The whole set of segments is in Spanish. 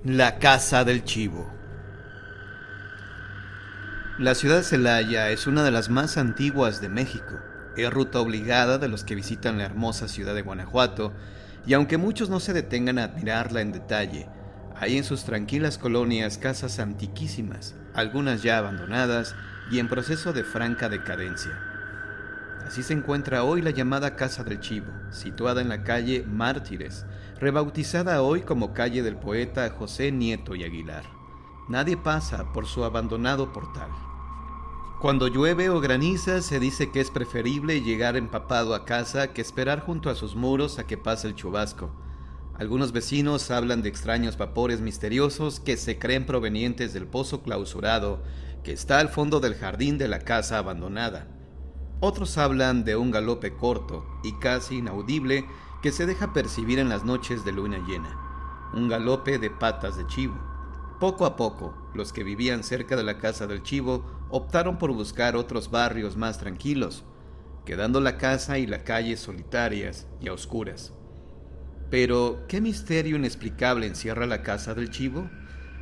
La Casa del Chivo. La ciudad de Celaya es una de las más antiguas de México. Es ruta obligada de los que visitan la hermosa ciudad de Guanajuato, y aunque muchos no se detengan a admirarla en detalle, hay en sus tranquilas colonias casas antiquísimas, algunas ya abandonadas y en proceso de franca decadencia. Así se encuentra hoy la llamada Casa del Chivo, situada en la calle Mártires, rebautizada hoy como calle del poeta José Nieto y Aguilar. Nadie pasa por su abandonado portal. Cuando llueve o graniza, se dice que es preferible llegar empapado a casa que esperar junto a sus muros a que pase el chubasco. Algunos vecinos hablan de extraños vapores misteriosos que se creen provenientes del pozo clausurado que está al fondo del jardín de la casa abandonada. Otros hablan de un galope corto y casi inaudible que se deja percibir en las noches de luna llena, un galope de patas de chivo. Poco a poco, los que vivían cerca de la Casa del Chivo optaron por buscar otros barrios más tranquilos, quedando la casa y la calle solitarias y a oscuras. Pero, ¿qué misterio inexplicable encierra la Casa del Chivo?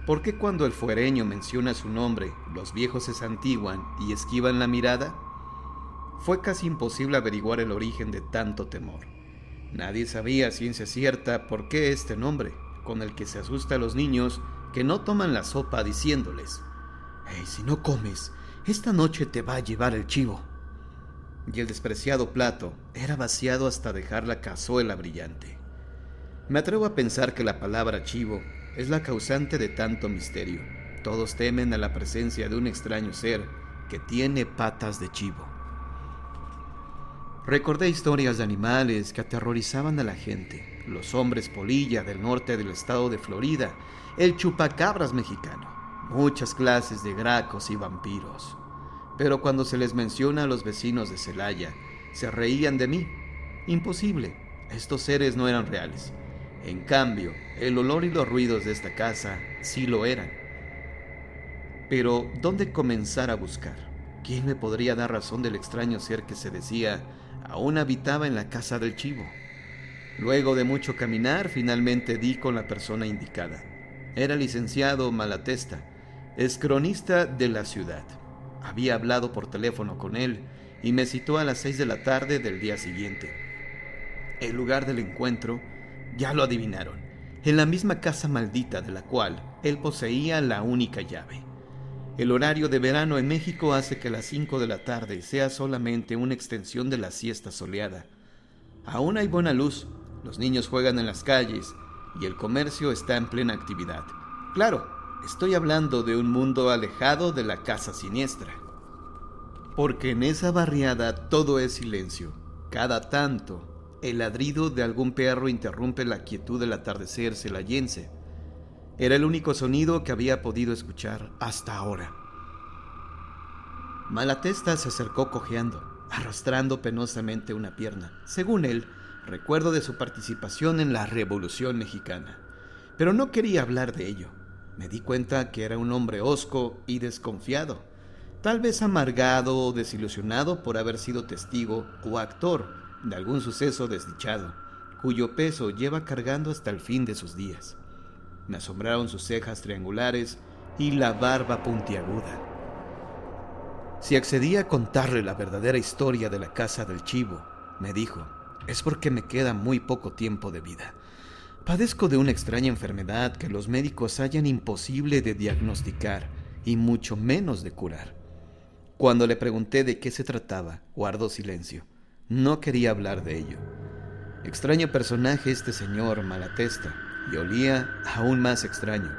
¿Por qué cuando el fuereño menciona su nombre, los viejos se santiguan y esquivan la mirada? Fue casi imposible averiguar el origen de tanto temor. Nadie sabía a ciencia cierta por qué este nombre, con el que se asusta a los niños que no toman la sopa diciéndoles: «Hey, si no comes, esta noche te va a llevar el chivo». Y el despreciado plato era vaciado hasta dejar la cazuela brillante. Me atrevo a pensar que la palabra chivo es la causante de tanto misterio. Todos temen a la presencia de un extraño ser que tiene patas de chivo. Recordé historias de animales que aterrorizaban a la gente: los hombres polilla del norte del estado de Florida, el chupacabras mexicano, muchas clases de gracos y vampiros. Pero cuando se les menciona a los vecinos de Celaya, se reían de mí. Imposible, estos seres no eran reales. En cambio, el olor y los ruidos de esta casa sí lo eran. Pero, ¿dónde comenzar a buscar? ¿Quién me podría dar razón del extraño ser que se decía aún habitaba en la Casa del Chivo? Luego de mucho caminar, finalmente di con la persona indicada. Era el licenciado Malatesta, es cronista de la ciudad. Había hablado por teléfono con él y me citó a las 6 de la tarde del día siguiente. El lugar del encuentro, ya lo adivinaron, en la misma casa maldita de la cual él poseía la única llave. El horario de verano en México hace que las 5 de la tarde sea solamente una extensión de la siesta soleada. Aún hay buena luz, los niños juegan en las calles y el comercio está en plena actividad. Claro, estoy hablando de un mundo alejado de la casa siniestra. Porque en esa barriada todo es silencio. Cada tanto, el ladrido de algún perro interrumpe la quietud del atardecer celayense. Era el único sonido que había podido escuchar hasta ahora. Malatesta se acercó cojeando, arrastrando penosamente una pierna. Según él, recuerdo de su participación en la Revolución Mexicana. Pero no quería hablar de ello. Me di cuenta que era un hombre hosco y desconfiado, tal vez amargado o desilusionado por haber sido testigo o actor de algún suceso desdichado, cuyo peso lleva cargando hasta el fin de sus días. Me asombraron sus cejas triangulares y la barba puntiaguda. Si accedí a contarle la verdadera historia de la Casa del Chivo, me dijo, es porque me queda muy poco tiempo de vida. Padezco de una extraña enfermedad que los médicos hallan imposible de diagnosticar y mucho menos de curar. Cuando le pregunté de qué se trataba, guardó silencio. No quería hablar de ello. Extraño personaje este señor Malatesta, y olía aún más extraño,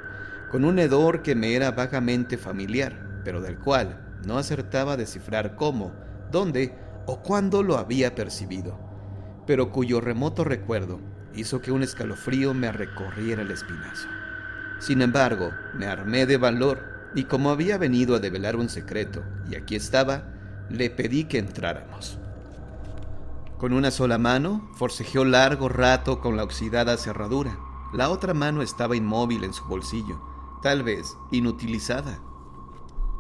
con un hedor que me era vagamente familiar, pero del cual no acertaba a descifrar cómo, dónde o cuándo lo había percibido, pero cuyo remoto recuerdo hizo que un escalofrío me recorriera el espinazo. Sin embargo, me armé de valor y como había venido a develar un secreto y aquí estaba, le pedí que entráramos. Con una sola mano forcejeó largo rato con la oxidada cerradura. La otra mano estaba inmóvil en su bolsillo, tal vez inutilizada.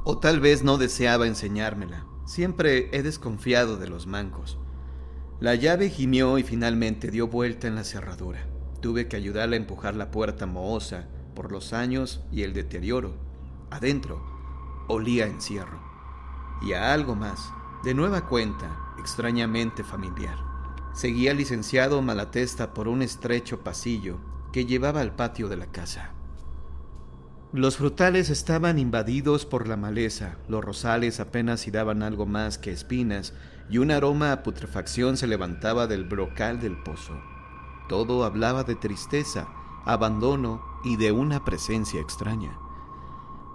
O tal vez no deseaba enseñármela. Siempre he desconfiado de los mancos. La llave gimió y finalmente dio vuelta en la cerradura. Tuve que ayudarla a empujar la puerta mohosa por los años y el deterioro. Adentro olía a encierro y a algo más, de nueva cuenta, extrañamente familiar. Seguía el licenciado Malatesta por un estrecho pasillo que llevaba al patio de la casa. Los frutales estaban invadidos por la maleza, los rosales apenas si daban algo más que espinas, y un aroma a putrefacción se levantaba del brocal del pozo. Todo hablaba de tristeza, abandono y de una presencia extraña.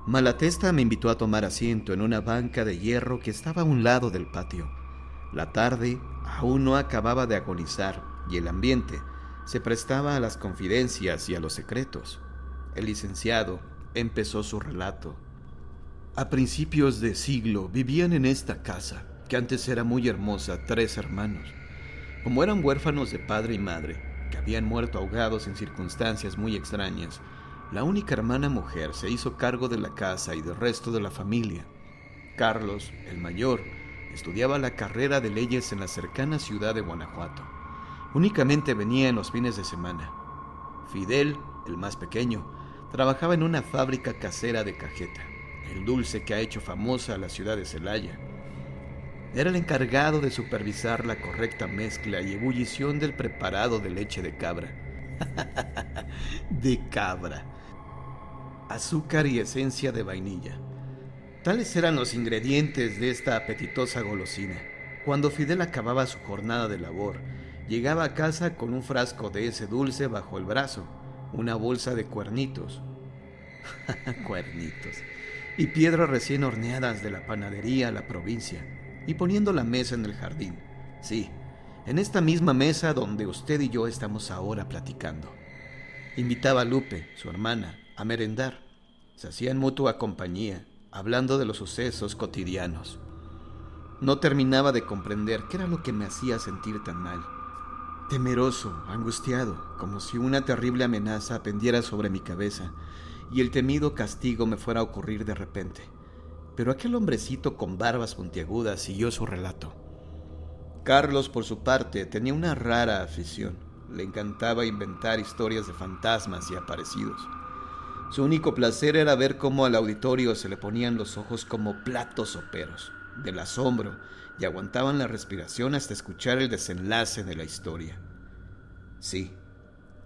Malatesta me invitó a tomar asiento en una banca de hierro que estaba a un lado del patio. La tarde aún no acababa de agonizar y el ambiente se prestaba a las confidencias y a los secretos. El licenciado empezó su relato. A principios de siglo vivían en esta casa, que antes era muy hermosa, 3 hermanos. Como eran huérfanos de padre y madre, que habían muerto ahogados en circunstancias muy extrañas, la única hermana mujer se hizo cargo de la casa y del resto de la familia. Carlos, el mayor, estudiaba la carrera de leyes en la cercana ciudad de Guanajuato. Únicamente venía en los fines de semana. Fidel, el más pequeño, trabajaba en una fábrica casera de cajeta, el dulce que ha hecho famosa a la ciudad de Celaya. Era el encargado de supervisar la correcta mezcla y ebullición del preparado de leche de cabra. De cabra. Azúcar y esencia de vainilla. Tales eran los ingredientes de esta apetitosa golosina. Cuando Fidel acababa su jornada de labor, llegaba a casa con un frasco de ese dulce bajo el brazo, una bolsa de cuernitos, cuernitos, y piedras recién horneadas de la panadería a la provincia, y poniendo la mesa en el jardín. Sí, en esta misma mesa donde usted y yo estamos ahora platicando. Invitaba a Lupe, su hermana, a merendar. Se hacían mutua compañía, hablando de los sucesos cotidianos. No terminaba de comprender qué era lo que me hacía sentir tan mal. Temeroso, angustiado, como si una terrible amenaza pendiera sobre mi cabeza y el temido castigo me fuera a ocurrir de repente. Pero aquel hombrecito con barbas puntiagudas siguió su relato. Carlos, por su parte, tenía una rara afición. Le encantaba inventar historias de fantasmas y aparecidos. Su único placer era ver cómo al auditorio se le ponían los ojos como platos soperos, del asombro, y aguantaban la respiración hasta escuchar el desenlace de la historia. Sí,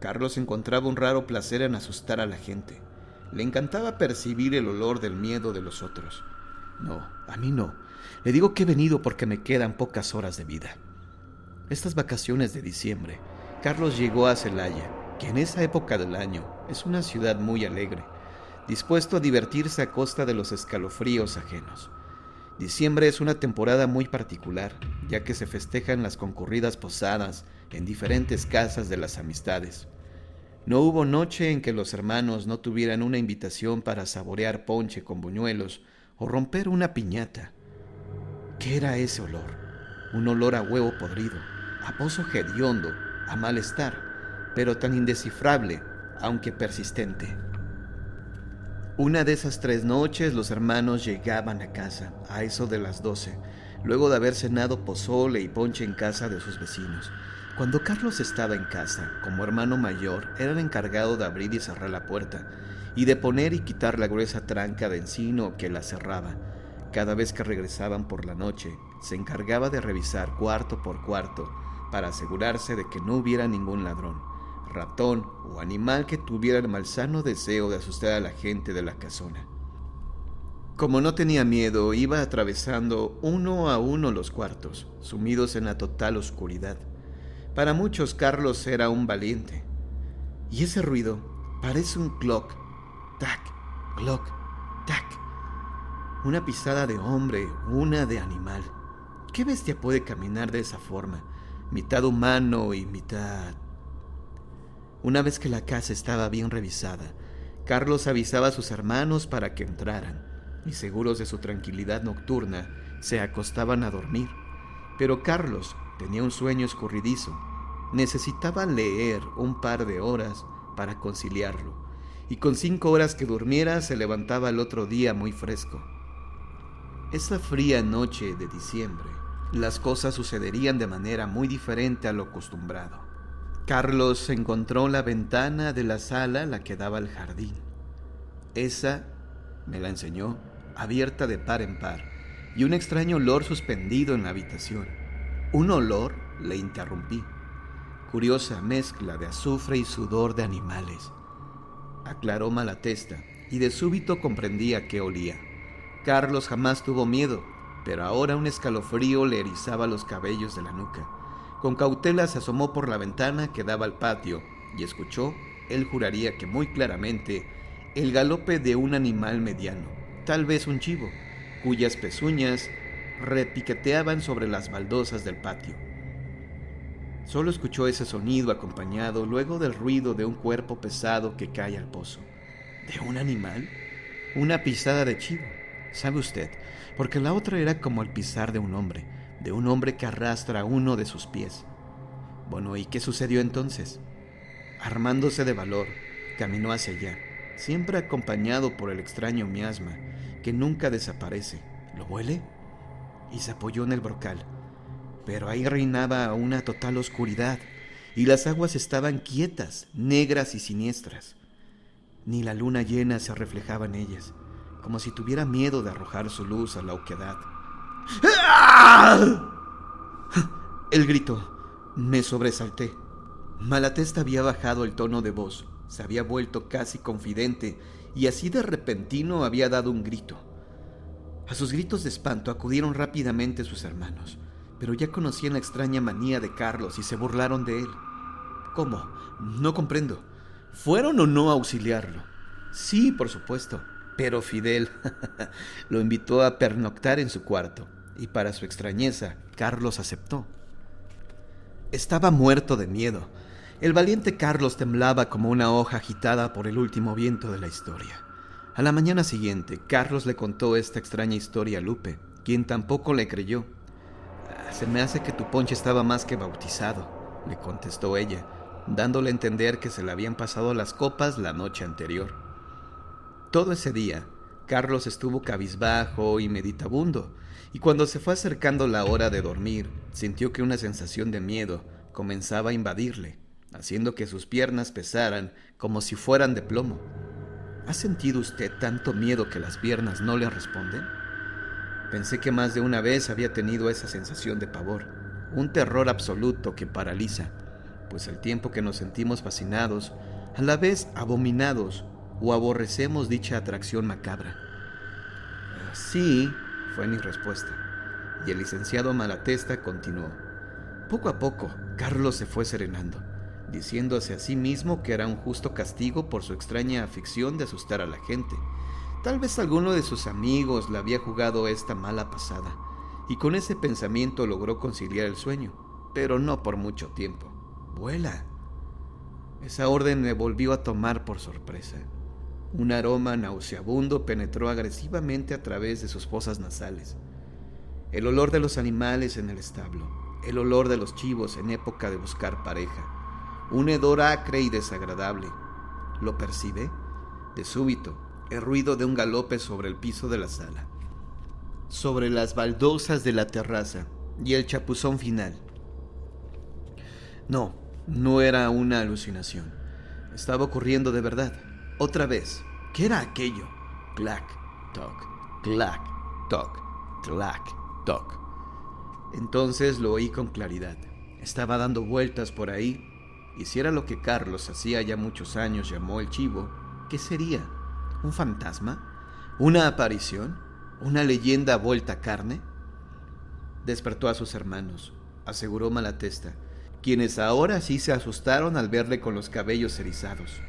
Carlos encontraba un raro placer en asustar a la gente. Le encantaba percibir el olor del miedo de los otros. No, a mí no. Le digo que he venido porque me quedan pocas horas de vida. Estas vacaciones de diciembre, Carlos llegó a Celaya, que en esa época del año es una ciudad muy alegre, dispuesto a divertirse a costa de los escalofríos ajenos. Diciembre es una temporada muy particular, ya que se festejan las concurridas posadas en diferentes casas de las amistades. No hubo noche en que los hermanos no tuvieran una invitación para saborear ponche con buñuelos o romper una piñata. ¿Qué era ese olor? Un olor a huevo podrido, a pozo hediondo, a malestar, pero tan indescifrable, aunque persistente. Una de esas 3 noches los hermanos llegaban a casa, a eso de las 12, luego de haber cenado pozole y ponche en casa de sus vecinos. Cuando Carlos estaba en casa, como hermano mayor, era el encargado de abrir y cerrar la puerta, y de poner y quitar la gruesa tranca de encino que la cerraba. Cada vez que regresaban por la noche, se encargaba de revisar cuarto por cuarto, para asegurarse de que no hubiera ningún ladrón, ratón o animal que tuviera el malsano deseo de asustar a la gente de la casona. Como no tenía miedo, iba atravesando uno a uno los cuartos, sumidos en la total oscuridad. Para muchos, Carlos era un valiente. Y ese ruido parece un cloc, tac, cloc, tac. Una pisada de hombre, una de animal. ¿Qué bestia puede caminar de esa forma? Mitad humano y mitad... Una vez que la casa estaba bien revisada, Carlos avisaba a sus hermanos para que entraran, y seguros de su tranquilidad nocturna, se acostaban a dormir. Pero Carlos tenía un sueño escurridizo. Necesitaba leer un par de horas para conciliarlo, y con 5 horas que durmiera se levantaba al otro día muy fresco. Esa fría noche de diciembre, las cosas sucederían de manera muy diferente a lo acostumbrado. Carlos encontró la ventana de la sala la que daba al jardín. Esa, me la enseñó, abierta de par en par, y un extraño olor suspendido en la habitación. Un olor, le interrumpí. Curiosa mezcla de azufre y sudor de animales. Aclaró Malatesta, y de súbito comprendí a qué olía. Carlos jamás tuvo miedo, pero ahora un escalofrío le erizaba los cabellos de la nuca. Con cautela se asomó por la ventana que daba al patio y escuchó, él juraría que muy claramente, el galope de un animal mediano, tal vez un chivo, cuyas pezuñas repiqueteaban sobre las baldosas del patio. Solo escuchó ese sonido acompañado luego del ruido de un cuerpo pesado que cae al pozo. ¿De un animal? Una pisada de chivo, ¿sabe usted? Porque la otra era como el pisar de un hombre que arrastra uno de sus pies. Bueno, ¿y qué sucedió entonces? Armándose de valor, caminó hacia allá, siempre acompañado por el extraño miasma, que nunca desaparece. ¿Lo huele? Y se apoyó en el brocal. Pero ahí reinaba una total oscuridad, y las aguas estaban quietas, negras y siniestras. Ni la luna llena se reflejaba en ellas, como si tuviera miedo de arrojar su luz a la oquedad. Él gritó. Me sobresalté. Malatesta había bajado el tono de voz, se había vuelto casi confidente, y así de repentino había dado un grito. A sus gritos de espanto acudieron rápidamente sus hermanos, pero ya conocían la extraña manía de Carlos y se burlaron de él. ¿Cómo? No comprendo. ¿Fueron o no a auxiliarlo? Sí, por supuesto, pero Fidel lo invitó a pernoctar en su cuarto, y para su extrañeza, Carlos aceptó. Estaba muerto de miedo. El valiente Carlos temblaba como una hoja agitada por el último viento de la historia. A la mañana siguiente, Carlos le contó esta extraña historia a Lupe, quien tampoco le creyó. Se me hace que tu ponche estaba más que bautizado, le contestó ella, dándole a entender que se le habían pasado las copas la noche anterior. Todo ese día, Carlos estuvo cabizbajo y meditabundo, y cuando se fue acercando la hora de dormir, sintió que una sensación de miedo comenzaba a invadirle, haciendo que sus piernas pesaran como si fueran de plomo. ¿Ha sentido usted tanto miedo que las piernas no le responden? Pensé que más de una vez había tenido esa sensación de pavor, un terror absoluto que paraliza, pues al tiempo que nos sentimos fascinados, a la vez abominados o aborrecemos dicha atracción macabra. Sí, fue mi respuesta, y el licenciado Malatesta continuó. Poco a poco, Carlos se fue serenando, diciéndose a sí mismo que era un justo castigo por su extraña afición de asustar a la gente. Tal vez alguno de sus amigos le había jugado esta mala pasada, y con ese pensamiento logró conciliar el sueño, pero no por mucho tiempo. ¡Vuela! Esa orden me volvió a tomar por sorpresa. Un aroma nauseabundo penetró agresivamente a través de sus fosas nasales. El olor de los animales en el establo, el olor de los chivos en época de buscar pareja, un hedor acre y desagradable. ¿Lo percibe? De súbito, el ruido de un galope sobre el piso de la sala, sobre las baldosas de la terraza y el chapuzón final. No era una alucinación. Estaba ocurriendo de verdad. Otra vez. ¿Qué era aquello? Clac, toc, clac, toc, clac, toc. Entonces lo oí con claridad. Estaba dando vueltas por ahí, y si era lo que Carlos hacía ya muchos años llamó el chivo, ¿qué sería? ¿Un fantasma? ¿Una aparición? ¿Una leyenda vuelta a carne? Despertó a sus hermanos, aseguró Malatesta, quienes ahora sí se asustaron al verle con los cabellos erizados.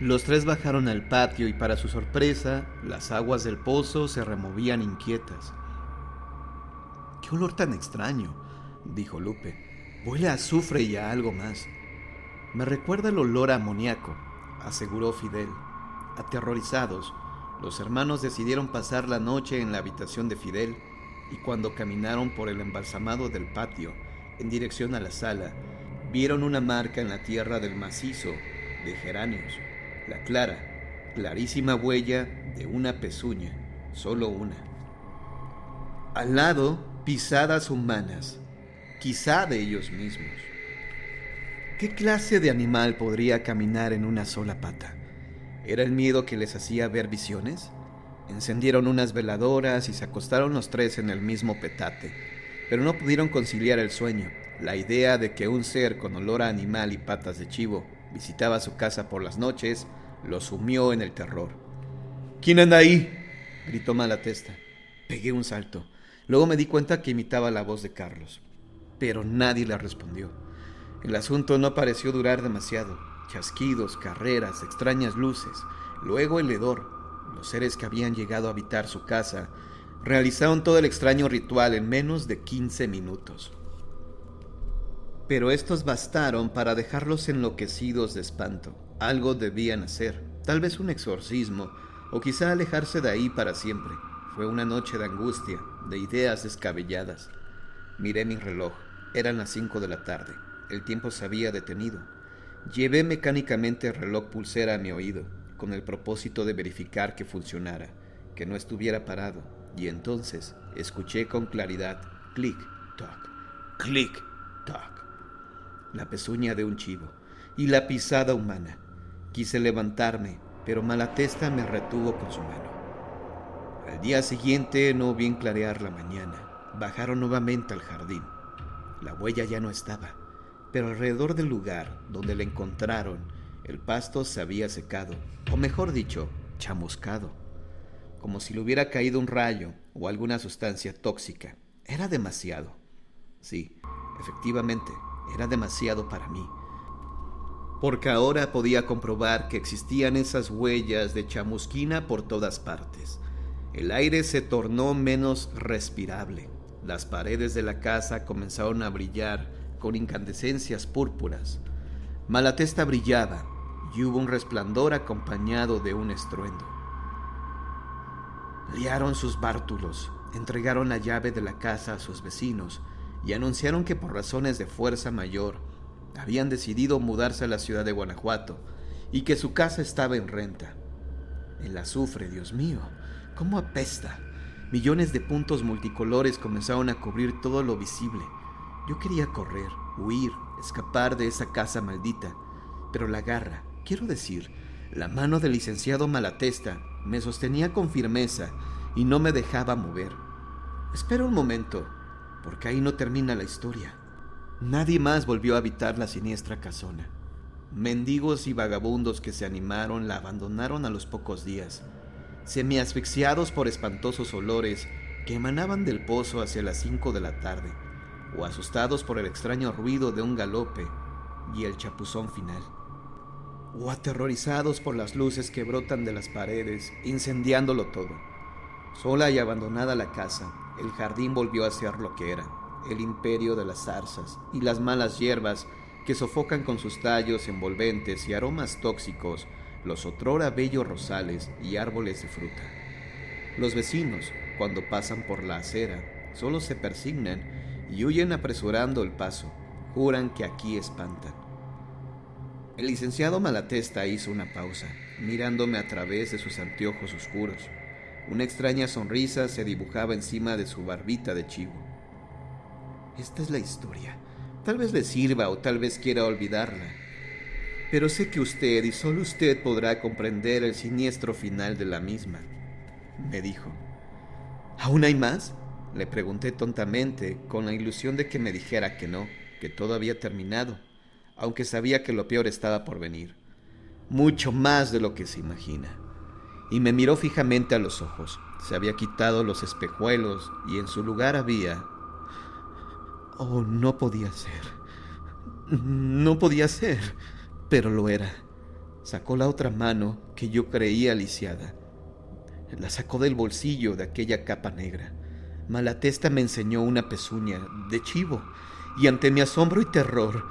Los tres bajaron al patio y para su sorpresa, las aguas del pozo se removían inquietas. «¡Qué olor tan extraño!», dijo Lupe. «Huele a azufre y a algo más». «Me recuerda el olor a amoníaco», aseguró Fidel. Aterrorizados, los hermanos decidieron pasar la noche en la habitación de Fidel, y cuando caminaron por el embalsamado del patio, en dirección a la sala, vieron una marca en la tierra del macizo de geranios, la clarísima huella de una pezuña, solo una. Al lado, pisadas humanas, quizá de ellos mismos. ¿Qué clase de animal podría caminar en una sola pata? ¿Era el miedo que les hacía ver visiones? Encendieron unas veladoras y se acostaron los tres en el mismo petate, pero no pudieron conciliar el sueño. La idea de que un ser con olor a animal y patas de chivo visitaba su casa por las noches lo sumió en el terror. ¿Quién anda ahí?, gritó Malatesta. Pegué un salto. Luego me di cuenta que imitaba la voz de Carlos, pero nadie le respondió. El asunto no pareció durar demasiado. Chasquidos, carreras, extrañas luces, luego el hedor. Los seres que habían llegado a habitar su casa realizaron todo el extraño ritual en menos de 15 minutos. Pero estos bastaron para dejarlos enloquecidos de espanto. Algo debían hacer, tal vez un exorcismo, o quizá alejarse de ahí para siempre. Fue una noche de angustia, de ideas descabelladas. Miré mi reloj, eran las 5 de la tarde. El tiempo se había detenido. Llevé mecánicamente el reloj pulsera a mi oído, con el propósito de verificar que funcionara, que no estuviera parado, y entonces escuché con claridad clic-toc, clic-toc, la pezuña de un chivo y la pisada humana. Quise levantarme, pero Malatesta me retuvo con su mano. Al día siguiente no vi clarear la mañana. Bajaron nuevamente al jardín. La huella ya no estaba, pero alrededor del lugar donde la encontraron, el pasto se había secado, o mejor dicho, chamuscado, como si le hubiera caído un rayo o alguna sustancia tóxica. Era demasiado. Sí, efectivamente, era demasiado para mí, porque ahora podía comprobar que existían esas huellas de chamusquina por todas partes. El aire se tornó menos respirable. Las paredes de la casa comenzaron a brillar con incandescencias púrpuras. Malatesta brillaba y hubo un resplandor acompañado de un estruendo. Liaron sus bártulos, entregaron la llave de la casa a sus vecinos y anunciaron que por razones de fuerza mayor habían decidido mudarse a la ciudad de Guanajuato y que su casa estaba en renta. El azufre, Dios mío, cómo apesta. Millones de puntos multicolores comenzaron a cubrir todo lo visible. Yo quería correr, huir, escapar de esa casa maldita, pero la garra, quiero decir, la mano del licenciado Malatesta me sostenía con firmeza y no me dejaba mover. Espera un momento, porque ahí no termina la historia. Nadie más volvió a habitar la siniestra casona. Mendigos y vagabundos que se animaron la abandonaron a los pocos días, semi-asfixiados por espantosos olores que emanaban del pozo hacia las 5 de la tarde, o asustados por el extraño ruido de un galope y el chapuzón final, o aterrorizados por las luces que brotan de las paredes, incendiándolo todo. Sola y abandonada la casa, el jardín volvió a ser lo que era, el imperio de las zarzas y las malas hierbas que sofocan con sus tallos envolventes y aromas tóxicos los otrora bellos rosales y árboles de fruta. Los vecinos, cuando pasan por la acera, solo se persignan y huyen apresurando el paso. Juran que aquí espantan. El licenciado Malatesta hizo una pausa, mirándome a través de sus anteojos oscuros. Una extraña sonrisa se dibujaba encima de su barbita de chivo. Esta es la historia. Tal vez le sirva o tal vez quiera olvidarla. Pero sé que usted y solo usted podrá comprender el siniestro final de la misma, me dijo. ¿Aún hay más?, le pregunté tontamente, con la ilusión de que me dijera que no, que todo había terminado, aunque sabía que lo peor estaba por venir. Mucho más de lo que se imagina. Y me miró fijamente a los ojos. Se había quitado los espejuelos y en su lugar había... Oh, no podía ser. No podía ser. Pero lo era. Sacó la otra mano que yo creía lisiada. La sacó del bolsillo de aquella capa negra. Malatesta me enseñó una pezuña de chivo, y ante mi asombro y terror,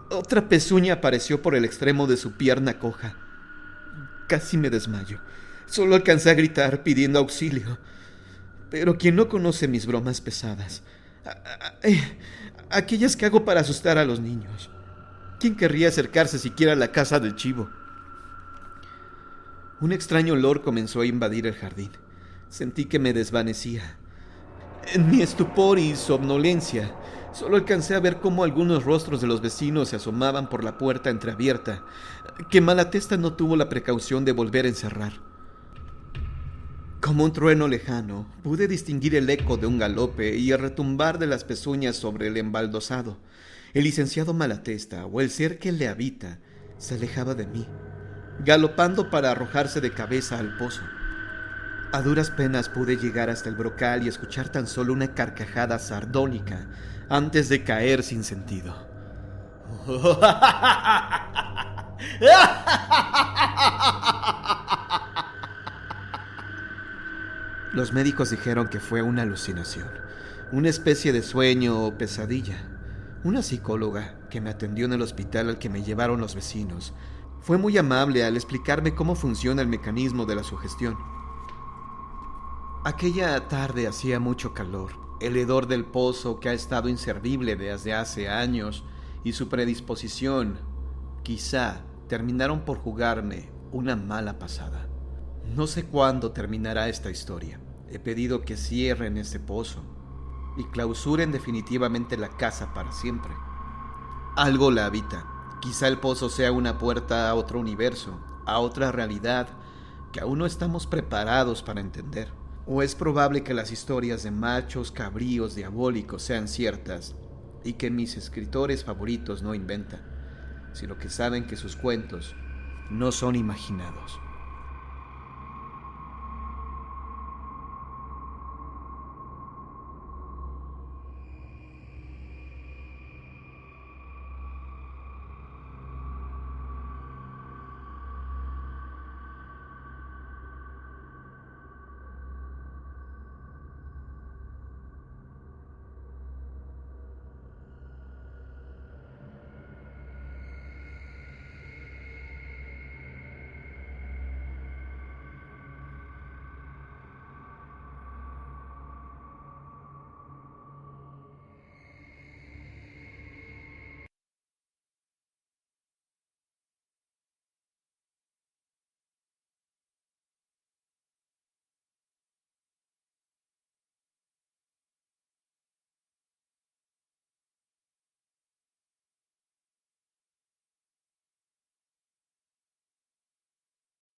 otra pezuña apareció por el extremo de su pierna coja. Casi me desmayo. Solo alcancé a gritar pidiendo auxilio. Pero quien no conoce mis bromas pesadas, aquellas que hago para asustar a los niños. ¿Quién querría acercarse siquiera a la casa del chivo? Un extraño olor comenzó a invadir el jardín. Sentí que me desvanecía. En mi estupor y somnolencia, Solo alcancé a ver cómo algunos rostros de los vecinos se asomaban por la puerta entreabierta, que Malatesta no tuvo la precaución de volver a encerrar. Como un trueno lejano, pude distinguir el eco de un galope y el retumbar de las pezuñas sobre el embaldosado. El licenciado Malatesta, o el ser que le habita, se alejaba de mí, galopando para arrojarse de cabeza al pozo. A duras penas pude llegar hasta el brocal y escuchar tan solo una carcajada sardónica antes de caer sin sentido. Los médicos dijeron que fue una alucinación, una especie de sueño o pesadilla. Una psicóloga que me atendió en el hospital al que me llevaron los vecinos fue muy amable al explicarme cómo funciona el mecanismo de la sugestión. Aquella tarde hacía mucho calor. El hedor del pozo, que ha estado inservible desde hace años, y su predisposición, quizá, terminaron por jugarme una mala pasada. No sé cuándo terminará esta historia. He pedido que cierren este pozo y clausuren definitivamente la casa para siempre. Algo la habita. Quizá el pozo sea una puerta a otro universo, a otra realidad que aún no estamos preparados para entender. O es probable que las historias de machos cabríos diabólicos sean ciertas y que mis escritores favoritos no inventan, sino que saben que sus cuentos no son imaginados.